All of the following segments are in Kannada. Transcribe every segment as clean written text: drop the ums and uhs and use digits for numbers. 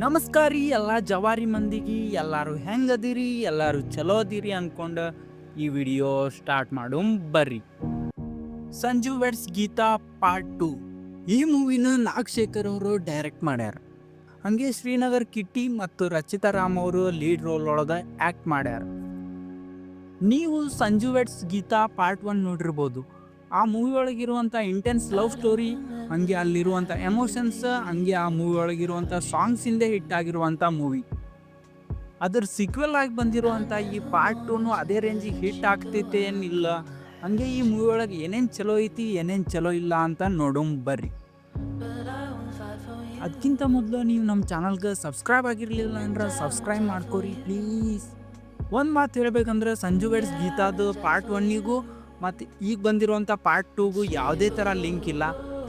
ನಮಸ್ಕಾರ ರೀ ಎಲ್ಲ ಜವಾರಿ ಮಂದಿಗೆ. ಎಲ್ಲರೂ ಹೆಂಗದಿರಿ, ಎಲ್ಲರೂ ಚಲೋ ಅದಿರಿ ಅನ್ಕೊಂಡು ಈ ವಿಡಿಯೋ ಸ್ಟಾರ್ಟ್ ಮಾಡು ಬರ್ರಿ. ಸಂಜು ವೆಡ್ಸ್ ಗೀತಾ ಪಾರ್ಟ್ 2 ಈ ಮೂವಿನ ನಾಗಶೇಖರ್ ಅವರು ಡೈರೆಕ್ಟ್ ಮಾಡ್ಯಾರ. ಹಂಗೆ ಶ್ರೀನಗರ್ ಕಿಟ್ಟಿ ಮತ್ತು ರಚಿತಾ ರಾಮ್ ಅವರು ಲೀಡ್ ರೋಲ್ ಒಳಗೆ ಆ್ಯಕ್ಟ್ ಮಾಡ್ಯಾರ. ನೀವು ಸಂಜು ವೆಡ್ಸ್ ಗೀತಾ ಪಾರ್ಟ್ 1 ನೋಡಿರ್ಬೋದು. ಆ ಮೂವಿ ಒಳಗಿರುವಂಥ ಇಂಟೆನ್ಸ್ ಲವ್ ಸ್ಟೋರಿ, ಹಂಗೆ ಅಲ್ಲಿರುವಂಥ ಎಮೋಷನ್ಸ್, ಹಂಗೆ ಆ ಮೂವಿ ಒಳಗಿರುವಂಥ ಸಾಂಗ್ಸಿಂದೇ ಹಿಟ್ ಆಗಿರುವಂಥ ಮೂವಿ. ಅದ್ರ ಸಿಕ್ವೆಲ್ ಆಗಿ ಬಂದಿರುವಂಥ ಈ ಪಾರ್ಟ್ 2 ಅದೇ ರೇಂಜಿಗೆ ಹಿಟ್ ಆಗ್ತೈತೆ ಏನಿಲ್ಲ. ಹಂಗೆ ಈ ಮೂವಿ ಒಳಗೆ ಏನೇನು ಚಲೋ ಐತಿ ಏನೇನು ಚಲೋ ಇಲ್ಲ ಅಂತ ನೋಡೋಣ ಬರ್ರಿ. ಅದಕ್ಕಿಂತ ಮೊದಲು ನೀವು ನಮ್ಮ ಚಾನಲ್ಗೆ ಸಬ್ಸ್ಕ್ರೈಬ್ ಆಗಿರಲಿಲ್ಲ ಅಂದ್ರೆ ಸಬ್ಸ್ಕ್ರೈಬ್ ಮಾಡ್ಕೊರಿ ಪ್ಲೀಸ್. ಒಂದು ಮಾತು ಹೇಳ್ಬೇಕಂದ್ರೆ ಸಂಜು ವೆಡ್ಸ್ ಗೀತಾದು ಪಾರ್ಟ್ 1ಗೂ ಮತ್ತು ಈಗ ಬಂದಿರುವಂಥ ಪಾರ್ಟ್ 2ಗೂ ಯಾವುದೇ ಥರ ಲಿಂಕ್ ಇಲ್ಲ.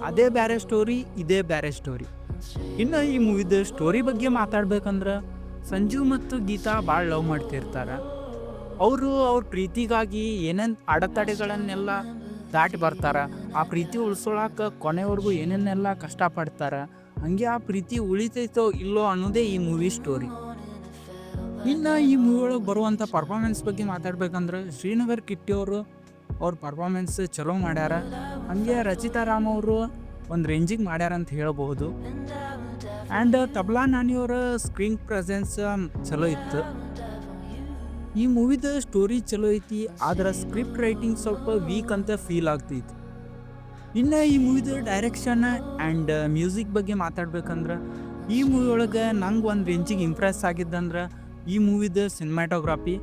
ಅದೇ ಬೇರೆ ಸ್ಟೋರಿ, ಇದೇ ಬೇರೆ ಸ್ಟೋರಿ. ಇನ್ನು ಈ ಮೂವಿದ ಸ್ಟೋರಿ ಬಗ್ಗೆ ಮಾತಾಡ್ಬೇಕಂದ್ರೆ ಸಂಜು ಮತ್ತು ಗೀತಾ ಭಾಳ ಲವ್ ಮಾಡ್ತಿರ್ತಾರೆ. ಅವರು ಅವ್ರ ಪ್ರೀತಿಗಾಗಿ ಏನೇನು ಅಡೆತಡೆಗಳನ್ನೆಲ್ಲ ದಾಟಿ ಬರ್ತಾರೆ. ಆ ಪ್ರೀತಿ ಉಳಿಸೋಳಕ್ಕೆ ಕೊನೆವರೆಗೂ ಏನೇನೆಲ್ಲ ಕಷ್ಟಪಡ್ತಾರೆ. ಹಂಗೆ ಆ ಪ್ರೀತಿ ಉಳಿತೈತೋ ಇಲ್ಲೋ ಅನ್ನೋದೇ ಈ ಮೂವಿ ಸ್ಟೋರಿ. ಇನ್ನು ಈ ಮೂವಿ ಒಳಗೆ ಬರುವಂಥ ಪರ್ಫಾರ್ಮೆನ್ಸ್ ಬಗ್ಗೆ ಮಾತಾಡ್ಬೇಕಂದ್ರೆ ಶ್ರೀನಗರ್ ಕಿಟ್ಟಿ ಅವರು ಅವ್ರ ಪರ್ಫಾರ್ಮೆನ್ಸ್ ಚಲೋ ಮಾಡ್ಯಾರ. ಹಂಗೆ ರಚಿತಾ ರಾಮ್ ಅವರು ಒಂದು ರೇಂಜಿಗೆ ಮಾಡ್ಯಾರ ಅಂತ ಹೇಳ್ಬೋದು. ಆ್ಯಂಡ್ ತಬ್ಲಾ ನಾನಿಯವರ ಸ್ಕ್ರೀನ್ ಪ್ರೆಸೆನ್ಸ್ ಚಲೋ ಇತ್ತು. ಈ ಮೂವಿದ ಸ್ಟೋರಿ ಚಲೋ ಐತಿ, ಆದ್ರೆ ಸ್ಕ್ರಿಪ್ಟ್ ರೈಟಿಂಗ್ ಸ್ವಲ್ಪ ವೀಕ್ ಅಂತ ಫೀಲ್ ಆಗ್ತೈತಿ. ಇನ್ನು ಈ ಮೂವಿದ ಡೈರೆಕ್ಷನ್ ಆ್ಯಂಡ್ ಮ್ಯೂಸಿಕ್ ಬಗ್ಗೆ ಮಾತಾಡ್ಬೇಕಂದ್ರೆ ಈ ಮೂವಿ ಒಳಗೆ ನಂಗೆ ಒಂದು ರೇಂಜಿಗೆ ಇಂಪ್ರೆಸ್ ಆಗಿದ್ದಂದ್ರೆ ಈ ಮೂವಿದ ಸಿನಿಮಾಟೋಗ್ರಫಿ,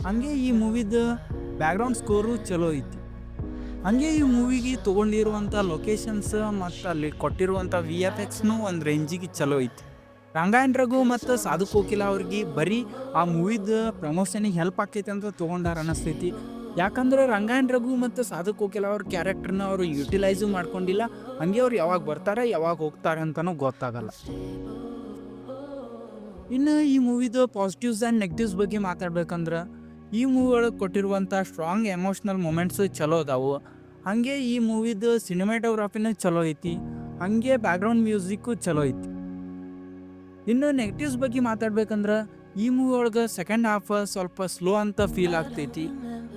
ಹಂಗೆ ಈ ಮೂವಿದ ಬ್ಯಾಕ್ಗ್ರೌಂಡ್ ಸ್ಕೋರು ಚಲೋ ಐತಿ. ಹಂಗೆ ಈ ಮೂವಿಗೆ ತೊಗೊಂಡಿರುವಂಥ ಲೊಕೇಶನ್ಸ್ ಮತ್ತು ಅಲ್ಲಿ ಕೊಟ್ಟಿರುವಂಥ VFX ಒಂದು ರೇಂಜಿಗೆ ಚಲೋ ಐತಿ. ರಂಗಾಯಣ್ ರಘು ಮತ್ತು ಸಾಧು ಕೋಕಿಲ ಅವ್ರಿಗೆ ಬರೀ ಆ ಮೂವಿದ ಪ್ರಮೋಷನಿಗೆ ಹೆಲ್ಪ್ ಆಕೈತೆ ಅಂತ ತೊಗೊಂಡಾರ ಅನ್ನಿಸ್ತೈತಿ. ಯಾಕಂದ್ರೆ ರಂಗಾಯಣ್ ರಘು ಮತ್ತು ಸಾಧು ಕೋಕಿಲ ಅವ್ರ ಕ್ಯಾರೆಕ್ಟರ್ನ ಅವರು ಯುಟಿಲೈಸು ಮಾಡ್ಕೊಂಡಿಲ್ಲ. ಹಂಗೆ ಅವ್ರು ಯಾವಾಗ ಬರ್ತಾರೆ ಯಾವಾಗ ಹೋಗ್ತಾರೆ ಅಂತಲೂ ಗೊತ್ತಾಗಲ್ಲ. ಇನ್ನು ಈ ಮೂವಿದು ಪಾಸಿಟಿವ್ಸ್ ಆ್ಯಂಡ್ ನೆಗೆಟಿವ್ಸ್ ಬಗ್ಗೆ ಮಾತಾಡ್ಬೇಕಂದ್ರೆ ಈ ಮೂವಿ ಒಳಗೆ ಕೊಟ್ಟಿರುವಂಥ ಸ್ಟ್ರಾಂಗ್ ಎಮೋಷ್ನಲ್ ಮೂಮೆಂಟ್ಸು ಚಲೋ ಅದಾವು. ಹಾಗೆ ಈ ಮೂವಿದು ಸಿನಿಮಾಟೋಗ್ರಫಿನೂ ಚಲೋ ಐತಿ. ಹಾಗೆ ಬ್ಯಾಕ್ಗ್ರೌಂಡ್ ಮ್ಯೂಸಿಕ್ಕು ಚಲೋ ಐತಿ. ಇನ್ನು ನೆಗೆಟಿವ್ಸ್ ಬಗ್ಗೆ ಮಾತಾಡ್ಬೇಕಂದ್ರೆ ಈ ಮೂವಿ ಒಳಗೆ ಸೆಕೆಂಡ್ ಹಾಫ್ ಸ್ವಲ್ಪ ಸ್ಲೋ ಅಂತ ಫೀಲ್ ಆಗ್ತೈತಿ.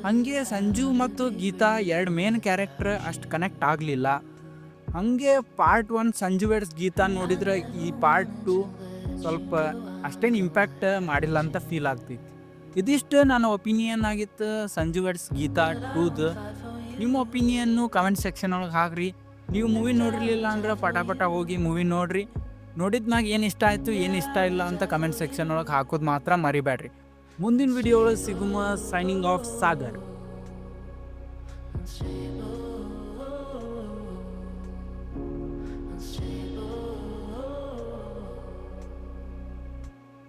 ಹಾಗೆ ಸಂಜು ಮತ್ತು ಗೀತಾ ಎರಡು ಮೇನ್ ಕ್ಯಾರೆಕ್ಟರ್ ಅಷ್ಟು ಕನೆಕ್ಟ್ ಆಗಲಿಲ್ಲ. ಹಾಗೆ ಪಾರ್ಟ್ 1 ಸಂಜು ವೆಡ್ಸ್ ಗೀತಾ ನೋಡಿದ್ರೆ ಈ ಪಾರ್ಟ್ 2 ಸ್ವಲ್ಪ ಅಷ್ಟೇನು ಇಂಪ್ಯಾಕ್ಟ್ ಮಾಡಿಲ್ಲ ಅಂತ ಫೀಲ್ ಆಗ್ತೈತಿ. ಇದಿಷ್ಟು ನನ್ನ ಒಪಿನಿಯನ್ ಆಗಿತ್ತು ಸಂಜು ವೆಡ್ಸ್ ಗೀತಾ 2ದು. ನಿಮ್ಮ ಒಪಿನಿಯನ್ನು ಕಮೆಂಟ್ ಸೆಕ್ಷನ್ ಒಳಗೆ ಹಾಕ್ರಿ. ನೀವು ಮೂವಿ ನೋಡಿರಲಿಲ್ಲ ಅಂದ್ರೆ ಪಟಾಪಟ ಹೋಗಿ ಮೂವಿ ನೋಡಿರಿ. ನೋಡಿದ್ಮ್ಯಾಗ ಏನು ಇಷ್ಟ ಆಯಿತು ಏನು ಇಷ್ಟ ಇಲ್ಲ ಅಂತ ಕಮೆಂಟ್ ಸೆಕ್ಷನ್ ಒಳಗೆ ಹಾಕೋದು ಮಾತ್ರ ಮರಿಬೇಡ್ರಿ. ಮುಂದಿನ ವಿಡಿಯೋ ಒಳಗೆ ಸಿಗುಮ. Signing off Sagar.